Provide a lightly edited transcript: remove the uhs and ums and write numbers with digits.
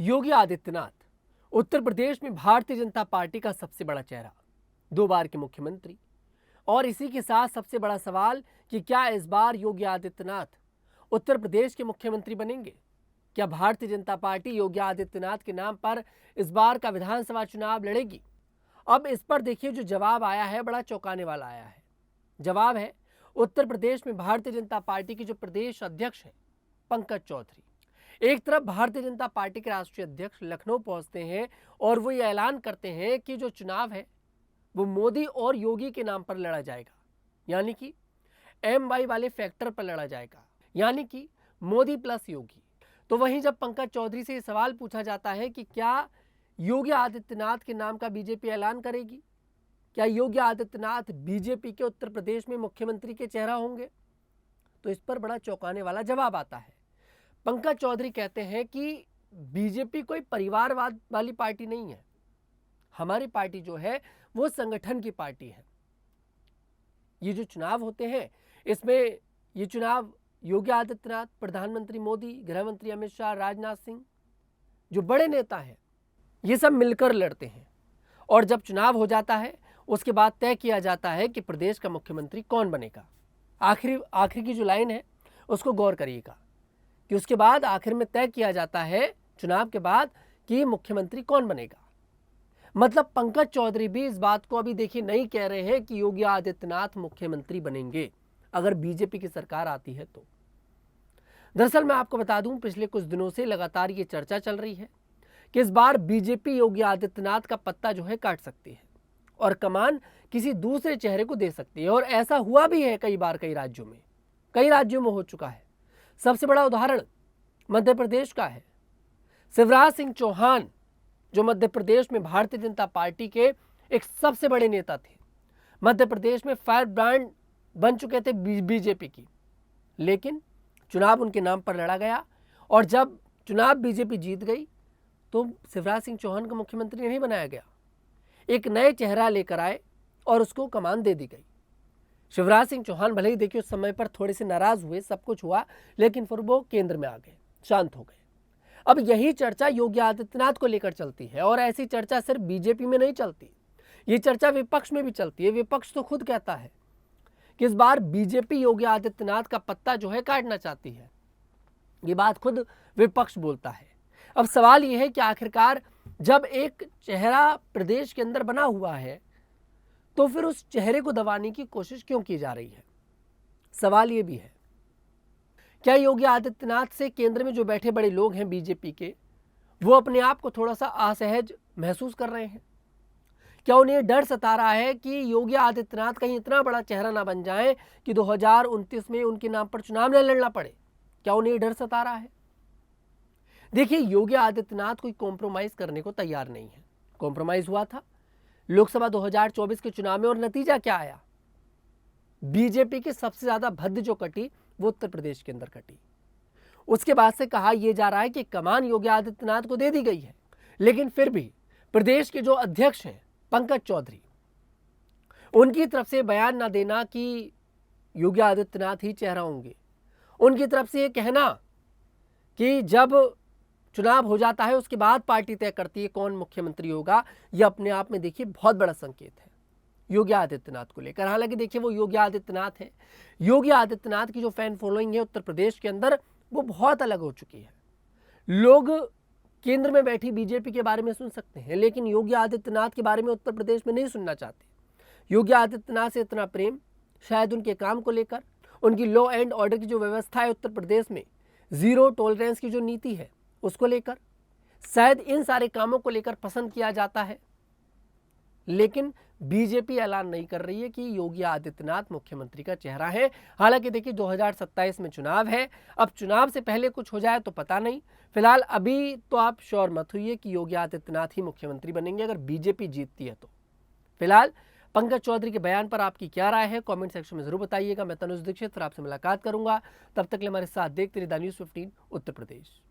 योगी आदित्यनाथ उत्तर प्रदेश में भारतीय जनता पार्टी का सबसे बड़ा चेहरा, 2 बार के मुख्यमंत्री। और इसी के साथ सबसे बड़ा सवाल कि क्या इस बार योगी आदित्यनाथ उत्तर प्रदेश के मुख्यमंत्री बनेंगे? क्या भारतीय जनता पार्टी योगी आदित्यनाथ के नाम पर इस बार का विधानसभा चुनाव लड़ेगी? अब इस पर देखिए, जो जवाब आया है बड़ा चौंकाने वाला आया है। जवाब है उत्तर प्रदेश में भारतीय जनता पार्टी के जो प्रदेश अध्यक्ष हैं पंकज चौधरी। एक तरफ भारतीय जनता पार्टी के राष्ट्रीय अध्यक्ष लखनऊ पहुंचते हैं और वो ये ऐलान करते हैं कि जो चुनाव है वो मोदी और योगी के नाम पर लड़ा जाएगा, यानी कि MY वाले फैक्टर पर लड़ा जाएगा, यानी कि मोदी प्लस योगी। तो वहीं जब पंकज चौधरी से ये सवाल पूछा जाता है कि क्या योगी आदित्यनाथ के नाम का बीजेपी ऐलान करेगी, क्या योगी आदित्यनाथ बीजेपी के उत्तर प्रदेश में मुख्यमंत्री के चेहरा होंगे, तो इस पर बड़ा चौंकाने वाला जवाब आता है। पंकज चौधरी कहते हैं कि बीजेपी कोई परिवारवाद वाली पार्टी नहीं है, हमारी पार्टी जो है वो संगठन की पार्टी है। ये जो चुनाव होते हैं इसमें ये चुनाव योगी आदित्यनाथ, प्रधानमंत्री मोदी, गृह मंत्री अमित शाह, राजनाथ सिंह, जो बड़े नेता हैं, ये सब मिलकर लड़ते हैं। और जब चुनाव हो जाता है उसके बाद तय किया जाता है कि प्रदेश का मुख्यमंत्री कौन बनेगा। आखिर की जो लाइन है उसको गौर करिएगा कि उसके बाद आखिर में तय किया जाता है चुनाव के बाद कि मुख्यमंत्री कौन बनेगा। मतलब पंकज चौधरी भी इस बात को अभी देखिए नहीं कह रहे हैं कि योगी आदित्यनाथ मुख्यमंत्री बनेंगे अगर बीजेपी की सरकार आती है तो। दरअसल मैं आपको बता दूं, पिछले कुछ दिनों से लगातार ये चर्चा चल रही है कि इस बार बीजेपी योगी आदित्यनाथ का पत्ता जो है काट सकती है और कमान किसी दूसरे चेहरे को दे सकती है। और ऐसा हुआ भी है कई बार, कई राज्यों में हो चुका है। सबसे बड़ा उदाहरण मध्य प्रदेश का है। शिवराज सिंह चौहान जो मध्य प्रदेश में भारतीय जनता पार्टी के एक सबसे बड़े नेता थे, मध्य प्रदेश में फायर ब्रांड बन चुके थे बीजेपी की, लेकिन चुनाव उनके नाम पर लड़ा गया और जब चुनाव बीजेपी जीत गई तो शिवराज सिंह चौहान को मुख्यमंत्री नहीं बनाया गया, एक नए चेहरा लेकर आए और उसको कमान दे दी गई। शिवराज सिंह चौहान भले ही देखिए उस समय पर थोड़े से नाराज हुए, सब कुछ हुआ, लेकिन फिर वो केंद्र में आ गए, शांत हो गए। अब यही चर्चा योगी आदित्यनाथ को लेकर चलती है और ऐसी चर्चा सिर्फ बीजेपी में नहीं चलती, ये चर्चा विपक्ष में भी चलती है। विपक्ष तो खुद कहता है कि इस बार बीजेपी योगी आदित्यनाथ का पत्ता जो है काटना चाहती है, ये बात खुद विपक्ष बोलता है। अब सवाल ये है कि आखिरकार जब एक चेहरा प्रदेश के अंदर बना हुआ है तो फिर उस चेहरे को दबाने की कोशिश क्यों की जा रही है? सवाल ये भी है, क्या योगी आदित्यनाथ से केंद्र में जो बैठे बड़े लोग हैं बीजेपी के, वो अपने आप को थोड़ा सा असहज महसूस कर रहे हैं? क्या उन्हें डर सता रहा है कि योगी आदित्यनाथ कहीं इतना बड़ा चेहरा ना बन जाए कि 2029 में उनके नाम पर चुनाव न लड़ना पड़े? क्या उन्हें डर सता रहा है? देखिए, योगी आदित्यनाथ कोई कॉम्प्रोमाइज करने को तैयार नहीं है। कॉम्प्रोमाइज हुआ था लोकसभा 2024 के चुनाव में और नतीजा क्या आया? बीजेपी की सबसे ज्यादा भद्द जो कटी वो उत्तर प्रदेश के अंदर कटी। उसके बाद से कहा यह जा रहा है कि कमान योगी आदित्यनाथ को दे दी गई है, लेकिन फिर भी प्रदेश के जो अध्यक्ष हैं पंकज चौधरी, उनकी तरफ से बयान ना देना कि योगी आदित्यनाथ ही चेहरा होंगे, उनकी तरफ से यह कहना कि जब चुनाव हो जाता है उसके बाद पार्टी तय करती है कौन मुख्यमंत्री होगा, यह अपने आप में देखिए बहुत बड़ा संकेत है योगी आदित्यनाथ को लेकर। हालांकि देखिए वो योगी आदित्यनाथ है, योगी आदित्यनाथ की जो फैन फॉलोइंग है उत्तर प्रदेश के अंदर वो बहुत अलग हो चुकी है। लोग केंद्र में बैठी बीजेपी के बारे में सुन सकते हैं, लेकिन योगी आदित्यनाथ के बारे में उत्तर प्रदेश में नहीं सुनना चाहते। योगी आदित्यनाथ से इतना प्रेम शायद उनके काम को लेकर, उनकी लॉ एंड ऑर्डर की जो व्यवस्था है उत्तर प्रदेश में, जीरो टॉलरेंस की जो नीति है उसको लेकर, शायद इन सारे कामों को लेकर पसंद किया जाता है। लेकिन बीजेपी ऐलान नहीं कर रही है कि योगी आदित्यनाथ मुख्यमंत्री का चेहरा है। हालांकि देखिए 2027 में चुनाव है, अब चुनाव से पहले कुछ हो जाए तो पता नहीं। फिलहाल अभी तो आप श्योर मत हुइए कि योगी आदित्यनाथ ही मुख्यमंत्री बनेंगे अगर बीजेपी जीतती है तो। फिलहाल पंकज चौधरी के बयान पर आपकी क्या राय है, कमेंट सेक्शन में जरूर बताइएगा। मैं तनुज दीक्षित फिर आपसे मुलाकात करूंगा, तब तक के लिए हमारे साथ देखते रहिए द न्यूज़ 15 उत्तर प्रदेश।